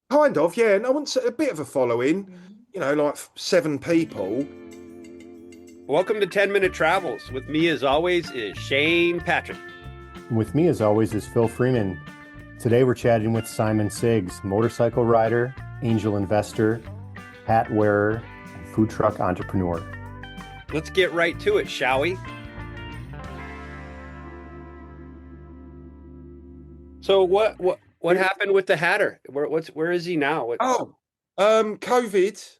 Kind of, yeah. And I want a bit of a following, like 7 people. Welcome to 10-Minute Travels. With me, as always, is Shane Patrick. With me, as always, is Phil Freeman. Today, we're chatting with Simon Siggs, motorcycle rider, angel investor, hat wearer, and food truck entrepreneur. Let's get right to it, shall we? So, what happened with the Hatter? Where is he now? COVID.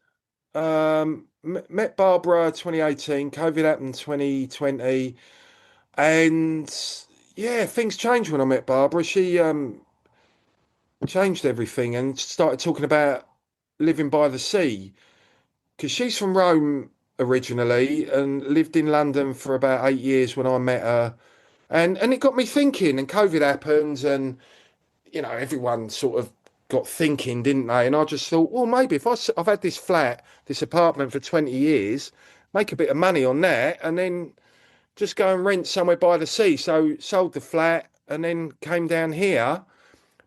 Met Barbara 2018. COVID happened 2020, and yeah, things changed when I met Barbara. She changed everything and started talking about living by the sea because she's from Rome originally and lived in London for about 8 years when I met her. And it got me thinking, and COVID happened, and everyone sort of got thinking, didn't they? And I just thought, well, maybe if I've had this flat, this apartment for 20 years, make a bit of money on that, and then just go and rent somewhere by the sea. So sold the flat and then came down here.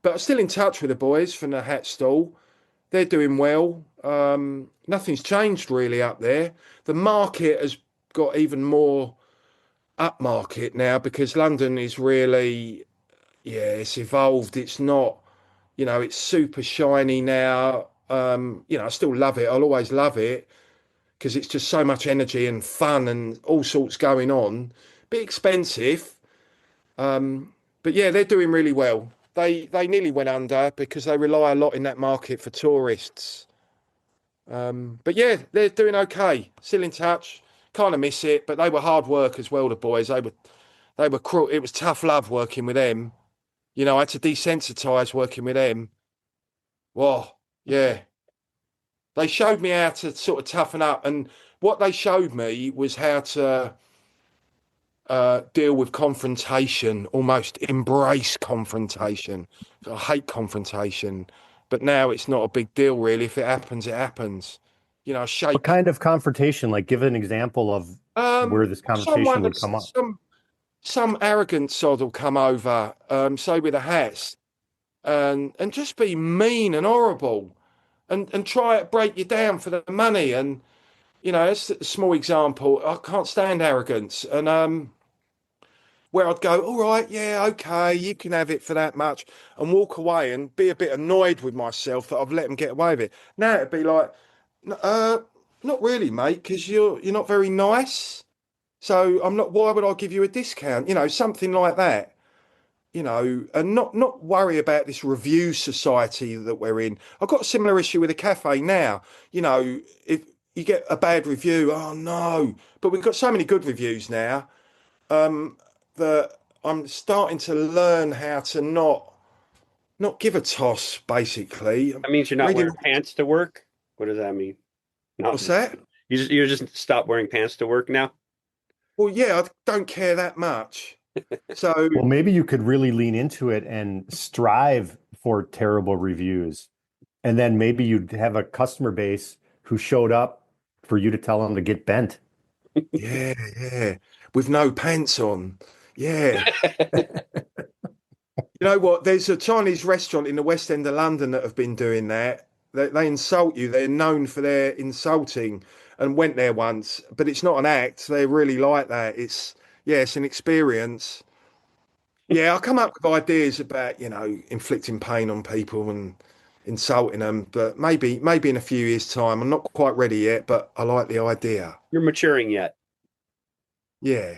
But I'm still in touch with the boys from the hat stall. They're doing well. Nothing's changed really up there. The market has got even more upmarket now because London is really, yeah, it's evolved. It's not, it's super shiny now. I still love it. I'll always love it because it's just so much energy and fun and all sorts going on. Bit expensive, but yeah, they're doing really well. They nearly went under because they rely a lot in that market for tourists. But yeah, they're doing okay. Still in touch. Kind of miss it, but they were hard work as well. The boys, they were cruel. It was tough love working with them. I had to desensitize working with them. Well, yeah, they showed me how to sort of toughen up, and what they showed me was how to deal with confrontation, almost embrace confrontation. I hate confrontation, but now it's not a big deal really. If it happens, it happens. What Shake kind of confrontation? Like, give an example of where this conversation someone, would come up. some arrogant sod will come over, say with a hat, and just be mean and horrible, and try to break you down for the money. And it's a small example. I can't stand arrogance, and where I'd go, all right, yeah, okay, you can have it for that much, and walk away and be a bit annoyed with myself that I've let them get away with it. Now it'd be like, uh, not really, mate, because you're not very nice. So I'm not. Why would I give you a discount? Something like that. And not worry about this review society that we're in. I've got a similar issue with a cafe now. If you get a bad review, oh no! But we've got so many good reviews now. That I'm starting to learn how to not give a toss, basically. That means you're not Reading, wearing pants to work. What does that mean? No, what's that? you just stop wearing pants to work now. Well, yeah, I don't care that much. So, Well, maybe you could really lean into it and strive for terrible reviews. And then maybe you'd have a customer base who showed up for you to tell them to get bent. yeah, yeah, with no pants on. Yeah. You know what? There's a Chinese restaurant in the West End of London that have been doing that. They insult you. They're known for their insulting, and went there once, but it's not an act. They really like that. Yeah, it's an experience. Yeah, I come up with ideas about, inflicting pain on people and insulting them, but maybe in a few years' time. I'm not quite ready yet, but I like the idea. You're maturing yet. Yeah.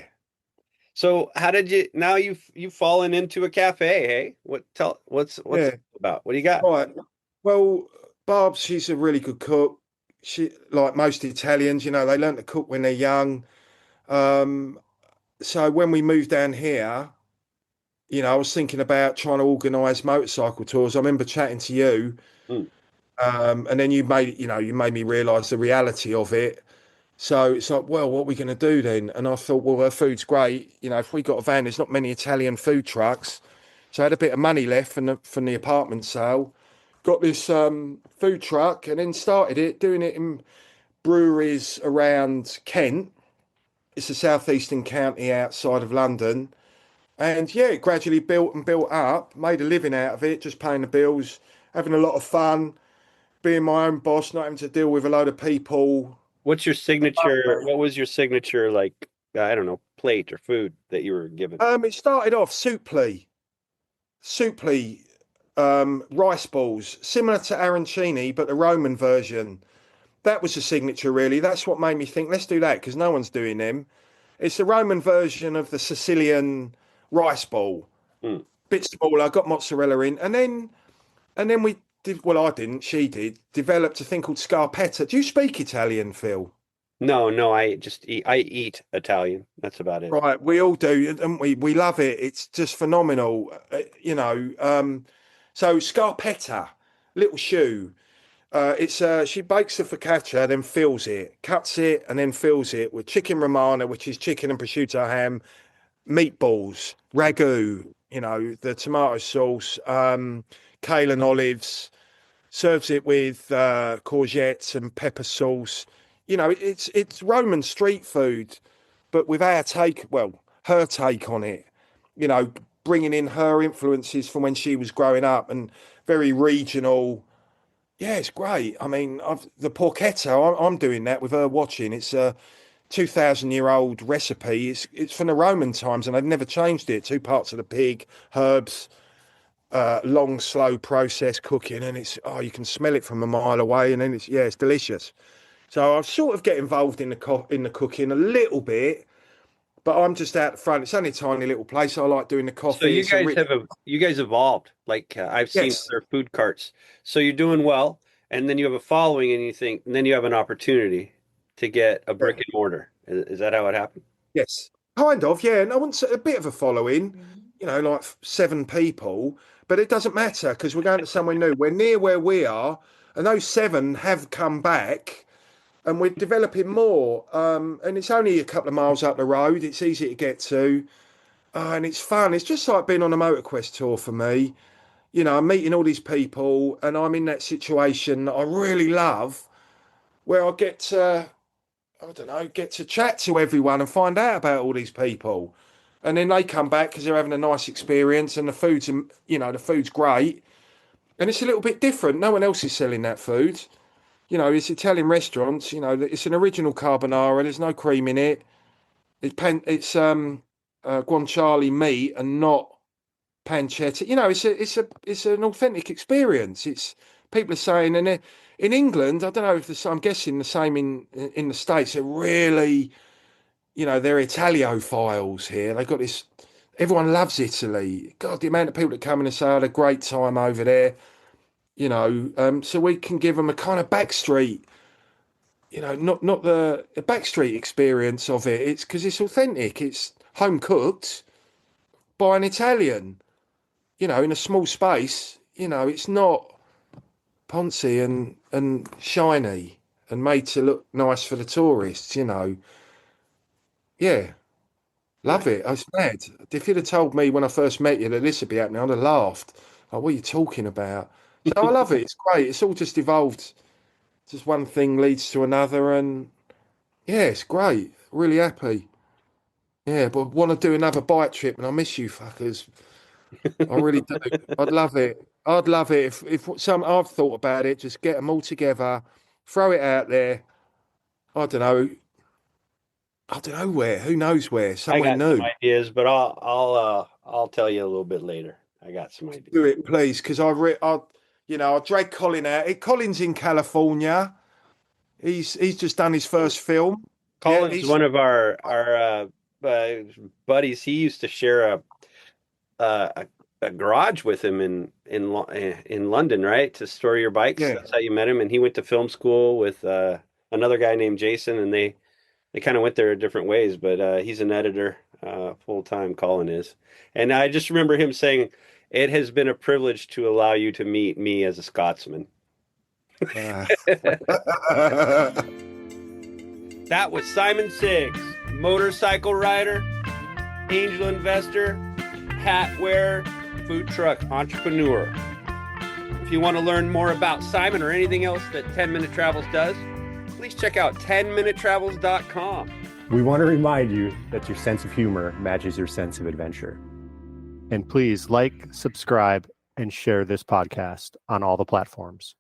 So how did you now you've fallen into a cafe, hey? What's Yeah. it about? What do you got? Right. Well, Barb, she's a really good cook. She, like most Italians, they learn to cook when they're young. Um, so when we moved down here, I was thinking about trying to organise motorcycle tours. I remember chatting to you, Hmm. and then you made me realise the reality of it. So it's like, well, what are we going to do then? And I thought, well, her food's great. If we got a van, there's not many Italian food trucks. So I had a bit of money left from the apartment sale. Got this food truck and then started doing it in breweries around Kent. It's a southeastern county outside of London. And yeah, it gradually built and built up, made a living out of it, just paying the bills. having a lot of fun, being my own boss, not having to deal with a load of people. What's your signature? What was your signature, like, I don't know, plate or food that you were given? It started off souply, rice balls, similar to arancini, but the Roman version. That was the signature, really. That's what made me think, let's do that because no one's doing them. It's the Roman version of the Sicilian rice ball, Hmm. bit smaller, got mozzarella in, and then we did. Well, I didn't. She did. Developed a thing called scarpetta. Do you speak Italian, Phil? No, no, I eat Italian. That's about it. Right, we all do, and we love it. It's just phenomenal, So scarpetta, little shoe. It's she bakes the focaccia, then fills it, cuts it, and then fills it with chicken romana, which is chicken and prosciutto ham, meatballs, ragu. The tomato sauce, kale and olives. Serves it with courgettes and pepper sauce. It's Roman street food, but with our take, well, her take on it. You know, bringing in her influences from when she was growing up and very regional. Yeah, it's great. I mean, the porchetta, I'm doing that with her watching. It's a 2,000-year-old recipe. It's from the Roman times, and they've never changed it. Two parts of the pig, herbs, long, slow process cooking, and you can smell it from a mile away, and then it's delicious. So I sort of get involved in the cooking a little bit, but I'm just out the front. It's only a tiny little place. I like doing the So coffee. It's a rich, you guys evolved. Like, I've seen yes, other food carts. So you're doing well, and then you have a following, and then you have an opportunity to get a brick and mortar. Is that how it happened? yes, kind of, yeah. And I want a bit of a following, like 7 people, but it doesn't matter because we're going to somewhere new. We're near where we are, and those 7 have come back. And we're developing more. And it's only a couple of miles up the road. It's easy to get to. And it's fun. It's just like being on a MotorQuest tour for me. I'm meeting all these people and I'm in that situation that I really love where I get to, I don't know, get to chat to everyone and find out about all these people. And then they come back because they're having a nice experience and the food's great. And it's a little bit different. No one else is selling that food. It's Italian restaurants. It's an original carbonara. There's no cream in it. It's guanciale meat and not pancetta. It's an authentic experience. It's people are saying, and in England, I don't know if I'm guessing the same in the States. They're really, they're Italiophiles here. They've got this. Everyone loves Italy. God, the amount of people that come in and say, "I had a great time over there." So we can give them a kind of backstreet, not the backstreet experience of it. It's because it's authentic. It's home cooked by an Italian, in a small space. It's not poncy and shiny and made to look nice for the tourists. Yeah, love Nice. it. I was mad. If you'd have told me when I first met you that this would be happening, I'd have laughed. Like, what are you talking about? So I love it. It's great. It's all just evolved. Just one thing leads to another, and yeah, it's great. Really happy. Yeah, but I want to do another bike trip, and I miss you fuckers. I really do. I'd love it. I'd love it if some. I've thought about it. Just get them all together, throw it out there. I don't know. I don't know where. Who knows where? I Somewhere got some new. ideas, but I'll tell you a little bit later. I got some ideas. Do it, please, because I drag Colin out. Colin's in California. He's just done his first film. Yeah, Colin's one of our buddies. He used to share a a garage with him in London, right? To store your bikes. yeah. That's how you met him. And he went to film school with another guy named Jason, and they kind of went their different ways. But he's an editor full time. Colin is, and I just remember him saying, "It has been a privilege to allow you to meet me as a Scotsman." Uh, That was Simon Siggs, motorcycle rider, angel investor, hat wearer, food truck entrepreneur. If you want to learn more about Simon or anything else that 10 Minute Travels does, please check out 10minutetravels.com. We want to remind you that your sense of humor matches your sense of adventure. And please like, subscribe, and share this podcast on all the platforms.